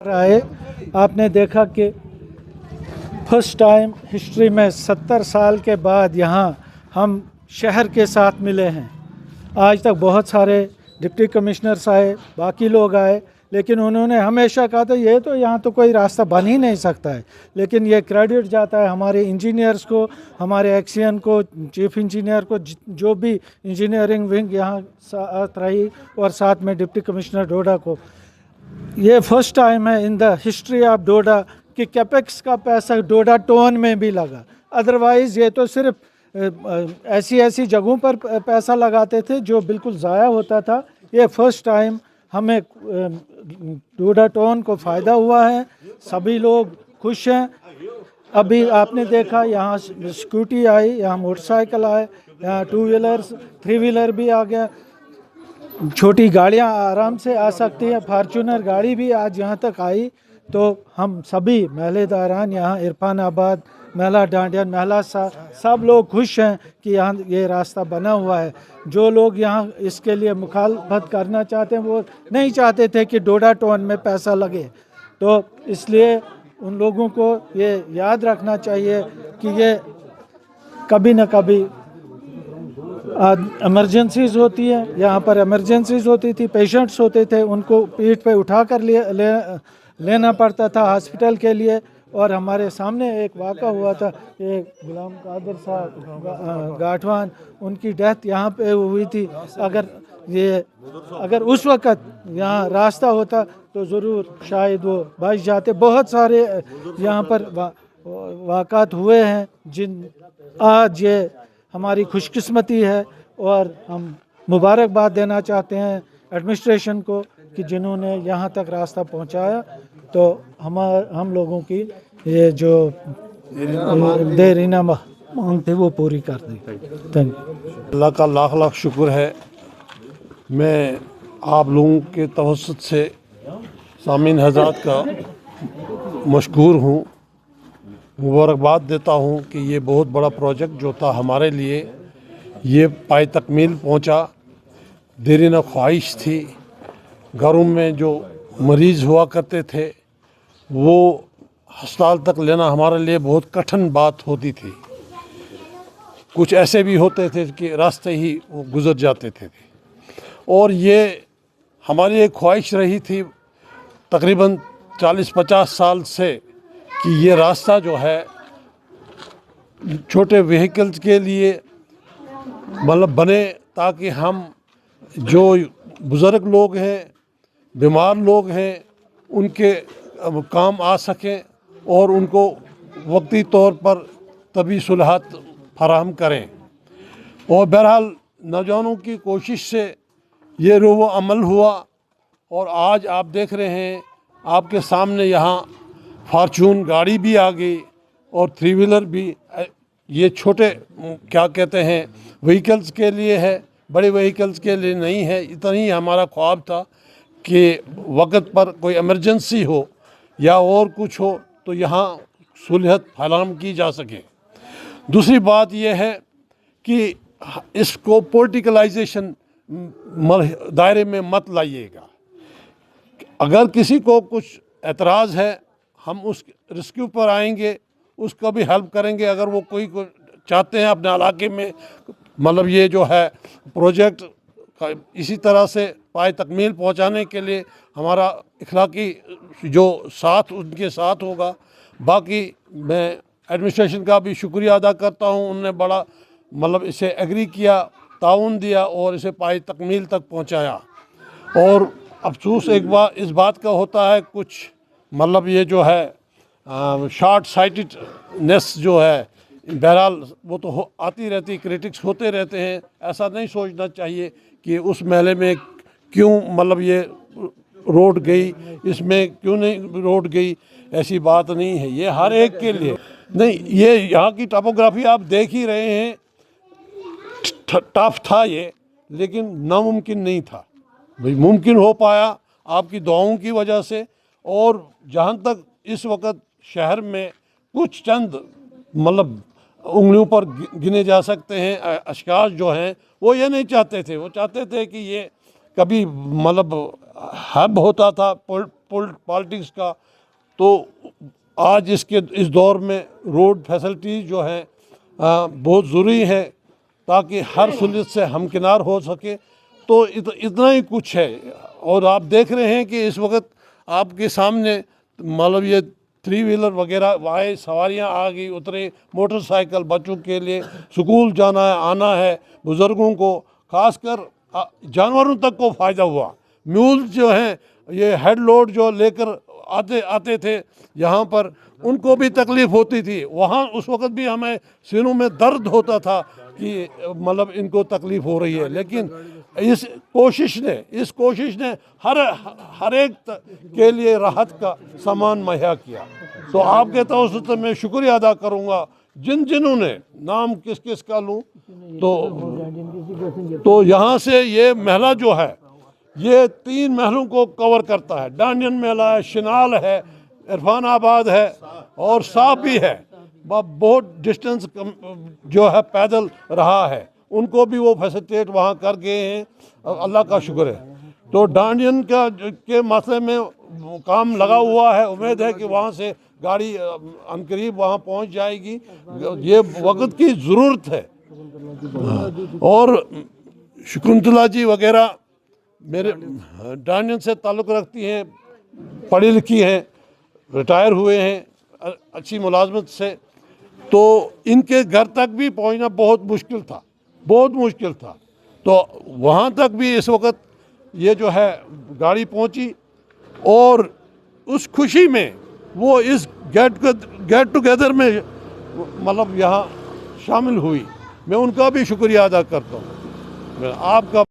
आए आपने देखा कि फर्स्ट टाइम हिस्ट्री में 70 साल के बाद यहाँ हम शहर के साथ मिले हैं। आज तक बहुत सारे डिप्टी कमिश्नर्स आए, बाकी लोग आए, लेकिन उन्होंने हमेशा कहा था ये तो यहाँ तो कोई रास्ता बन ही नहीं सकता है। लेकिन ये क्रेडिट जाता है हमारे इंजीनियर्स को, हमारे एक्सियन को, चीफ इंजीनियर को, जो भी इंजीनियरिंग विंग यहाँ साथ रही, और साथ में डिप्टी कमिश्नर डोडा को। ये फर्स्ट टाइम है इन द हिस्ट्री ऑफ डोडा कि कैपेक्स का पैसा डोडा टाउन में भी लगा। अदरवाइज़ ये तो सिर्फ ऐसी जगहों पर पैसा लगाते थे जो बिल्कुल ज़ाया होता था। ये फर्स्ट टाइम हमें डोडा टाउन को फ़ायदा हुआ है, सभी लोग खुश हैं। अभी आपने देखा यहाँ स्कूटी आई, यहाँ मोटरसाइकिल आए, यहाँ 2 व्हीलर्स 3 व्हीलर भी आ गया, छोटी गाड़ियाँ आराम से आ सकती हैं, फार्चूनर गाड़ी भी आज यहाँ तक आई। तो हम सभी महलेदारान यहाँ इरफान आबाद, महला डांडियन, महला सब लोग खुश हैं कि यहाँ ये रास्ता बना हुआ है। जो लोग यहाँ इसके लिए मुखालफत करना चाहते हैं वो नहीं चाहते थे कि डोडा टाउन में पैसा लगे, तो इसलिए उन लोगों को ये याद रखना चाहिए कि ये कभी न कभी इमरजेंसीज़ होती है। यहाँ पर इमरजेंसीज़ होती थी, पेशेंट्स होते थे, उनको पीठ पे उठा कर लेना पड़ता था हॉस्पिटल के लिए। और हमारे सामने एक वाक़ा हुआ था, एक गुलाम कादिर साहब गाठवान, उनकी डेथ यहाँ पे हुई थी। अगर उस वक़्त यहाँ रास्ता होता तो ज़रूर शायद वो बच जाते। बहुत सारे यहाँ पर वाक़ात हुए हैं जिन आज ये हमारी खुशकिस्मती है, और हम मुबारकबाद देना चाहते हैं एडमिनिस्ट्रेशन को कि जिन्होंने यहाँ तक रास्ता पहुँचाया। तो हम लोगों की ये जो देरीना मांग थी वो पूरी कर दी। Thank you. अल्लाह का लाख लाख शुक्र है। मैं आप लोगों के तवस्सुत से सामीन हज़रात का मशकूर हूँ, मुबारकबाद देता हूँ कि ये बहुत बड़ा प्रोजेक्ट जो था हमारे लिए ये पाए तकमील पहुँचा। देरी न ख्वाहिश थी। घरों में जो मरीज़ हुआ करते थे वो अस्पताल तक लेना हमारे लिए बहुत कठिन बात होती थी। कुछ ऐसे भी होते थे कि रास्ते ही वो गुज़र जाते थे। और ये हमारी एक ख्वाहिश रही थी तकरीबन 40-50 साल से कि ये रास्ता जो है छोटे व्हीकल्स के लिए मतलब बने, ताकि हम जो बुज़ुर्ग लोग हैं, बीमार लोग हैं, उनके काम आ सकें और उनको वक्ती तौर पर तभी सुलहत फराहम करें। और बहरहाल नौजवानों की कोशिश से ये रूह अमल हुआ। और आज आप देख रहे हैं आपके सामने यहाँ फार्चून गाड़ी भी आ गई और 3 व्हीलर भी। ये छोटे क्या कहते हैं व्हीकल्स के लिए है, बड़े व्हीकल्स के लिए नहीं है। इतना ही हमारा ख्वाब था कि वक्त पर कोई इमरजेंसी हो या और कुछ हो तो यहाँ सुलहत फराहम की जा सके। दूसरी बात यह है कि इसको पॉलिटिकलाइजेशन दायरे में मत लाइएगा। अगर किसी को कुछ एतराज़ है हम उस रेस्क्यू पर आएंगे, उसका भी हेल्प करेंगे। अगर वो कोई को चाहते हैं अपने इलाके में मतलब ये जो है प्रोजेक्ट इसी तरह से पाए तकमील पहुंचाने के लिए हमारा इखलाकी जो साथ उनके साथ होगा। बाकी मैं एडमिनिस्ट्रेशन का भी शुक्रिया अदा करता हूं, उन्होंने बड़ा मतलब इसे एग्री किया, ताउन दिया और इसे पाए तकमील तक पहुंचाया। और अफसोस एक बार इस बात का होता है कुछ मतलब ये जो है शॉर्ट साइटेडनेस जो है, बहरहाल वो तो आती रहती, क्रिटिक्स होते रहते हैं। ऐसा नहीं सोचना चाहिए कि उस महल में क्यों मतलब ये रोड गई, इसमें क्यों नहीं रोड गई, ऐसी बात नहीं है। ये हर एक के लिए नहीं, ये यहाँ की टोपोग्राफी आप देख ही रहे हैं, टफ था ये, लेकिन नामुमकिन नहीं था। भाई मुमकिन हो पाया आपकी दुआओं की वजह से। और जहाँ तक इस वक्त शहर में कुछ चंद मतलब उंगलियों पर गिने जा सकते हैं अशखास जो हैं, वो ये नहीं चाहते थे। वो चाहते थे कि ये कभी मतलब हब होता था پالٹکس کا، تو آج اس دور میں روڈ فیسلٹیز جو ہیں بہت ضروری ہے تاکہ ہر سہولت سے ہمکنار ہو سکے. تو اتنا ہی کچھ ہے. اور آپ دیکھ رہے ہیں کہ اس وقت آپ کے سامنے مطلب یہ 3 ویلر وغیرہ آئے، سواریاں آ گئی، اترے، موٹر سائیکل، بچوں کے لیے سکول جانا ہے، آنا ہے، بزرگوں کو، خاص کر جانوروں تک کو فائدہ ہوا. میول جو ہیں یہ ہیڈ لوڈ جو لے کر آتے تھے یہاں پر، ان کو بھی تکلیف ہوتی تھی. وہاں اس وقت بھی ہمیں سینوں میں درد ہوتا تھا کہ مطلب ان کو تکلیف ہو رہی ہے. لیکن اس کوشش نے ہر ایک کے لیے راحت کا سامان مہیا کیا. تو آپ کے توسط سے میں شکریہ ادا کروں گا جنہوں نے، نام کس کا لوں تو یہاں سے یہ محلہ جو ہے یہ 3 محلوں کو کور کرتا ہے. ڈانین محلہ ہے، شنال ہے، عرفان آباد ہے اور صاف بھی ہے. بہت ڈسٹنس جو ہے پیدل رہا ہے، ان کو بھی وہ فیسیلیٹیٹ وہاں کر گئے ہیں. اللہ کا شکر ہے. تو ڈانین کے مسئلے میں کام لگا ہوا ہے. امید ہے کہ وہاں سے گاڑی عنقریب وہاں پہنچ جائے گی. یہ وقت کی ضرورت ہے. اور شکنتلا جی وغیرہ میرے ڈانین سے تعلق رکھتی ہیں، پڑھی لکھی ہیں، ریٹائر ہوئے ہیں اچھی ملازمت سے. تو ان کے گھر تک بھی پہنچنا بہت مشکل تھا. تو وہاں تک بھی اس وقت یہ جو ہے گاڑی پہنچی، اور اس خوشی میں وہ اس گیٹ ٹوگیدر میں مطلب یہاں شامل ہوئی. میں ان کا بھی شکریہ ادا کرتا ہوں. آپ کا